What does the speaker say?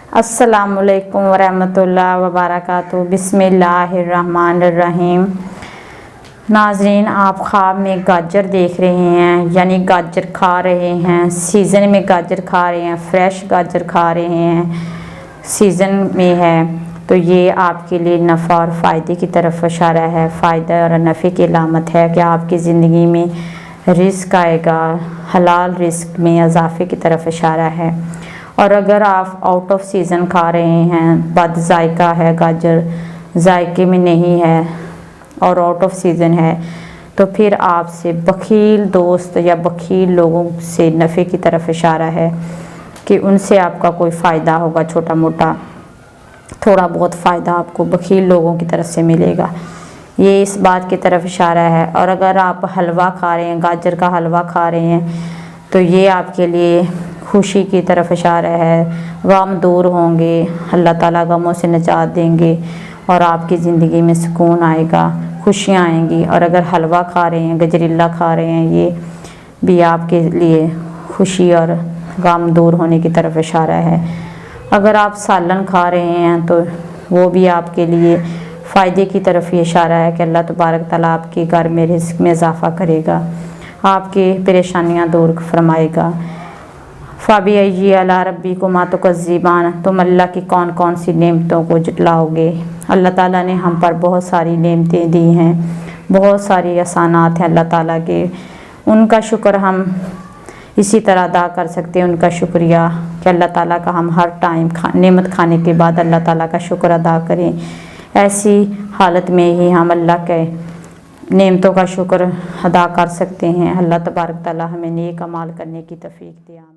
अस्सलामुअलैकुम वरहमतुल्लाहि वबरकातुहू। बिस्मिल्लाहिर्रहमानिर्रहीम। नाज़रीन, आप ख्वाब में गाजर देख रहे हैं, यानी गाजर खा रहे हैं, सीज़न में गाजर खा रहे हैं, फ्रेश गाजर खा रहे हैं, सीज़न में है, तो ये आपके लिए नफ़ा और फ़ायदे की तरफ इशारा है। फ़ायदा और नफ़े की अलामत है कि आपकी ज़िंदगी में रिस्क आएगा, हलाल रिस्क में इजाफ़े की तरफ इशारा है। और अगर आप आउट ऑफ सीज़न खा रहे हैं, बद जायका है, गाजर जायके में नहीं है और आउट ऑफ सीज़न है, तो फिर आपसे बखील दोस्त या बखील लोगों से नफ़े की तरफ इशारा है कि उनसे आपका कोई फ़ायदा होगा, छोटा मोटा थोड़ा बहुत फ़ायदा आपको बखील लोगों की तरफ से मिलेगा। ये इस बात की तरफ इशारा है। और अगर आप हलवा खा रहे हैं, गाजर का हलवा खा रहे हैं, तो ये आपके लिए खुशी की तरफ इशारा है। गम दूर होंगे, अल्लाह ताला गमों से निजात देंगे और आपकी ज़िंदगी में सुकून आएगा, खुशियाँ आएंगी। और अगर हलवा खा रहे हैं, गजरेला खा रहे हैं, ये भी आपके लिए खुशी और गम दूर होने की तरफ इशारा है। अगर आप सालन खा रहे हैं तो वो भी आपके लिए फ़ायदे की तरफ ये इशारा है कि अल्लाह तबारक ताला आपके घर में रिज़्क़ में इजाफ़ा करेगा, आपकी परेशानियाँ दूर फरमाएगा। फ़ाबिअय्यि अला रब्बिकुमा तुकज़्ज़िबान, तुम अल्लाह की कौन कौन सी नेमतों को जुटलाओगे। अल्लाह ताला ने हम पर बहुत सारी नेमतें दी हैं, बहुत सारी एहसानात हैं अल्लाह ताला के। उनका शुक्र हम इसी तरह अदा कर सकते हैं, उनका शुक्रिया कि अल्लाह ताला का हम हर टाइम नेमत खाने के बाद अल्लाह ताला का शुक्र अदा करें। ऐसी हालत में ही हम अल्लाह के नेमतों का शुक्र अदा कर सकते हैं। अल्लाह तबारक ताला हमें नेक अमाल करने की तौफीक दे।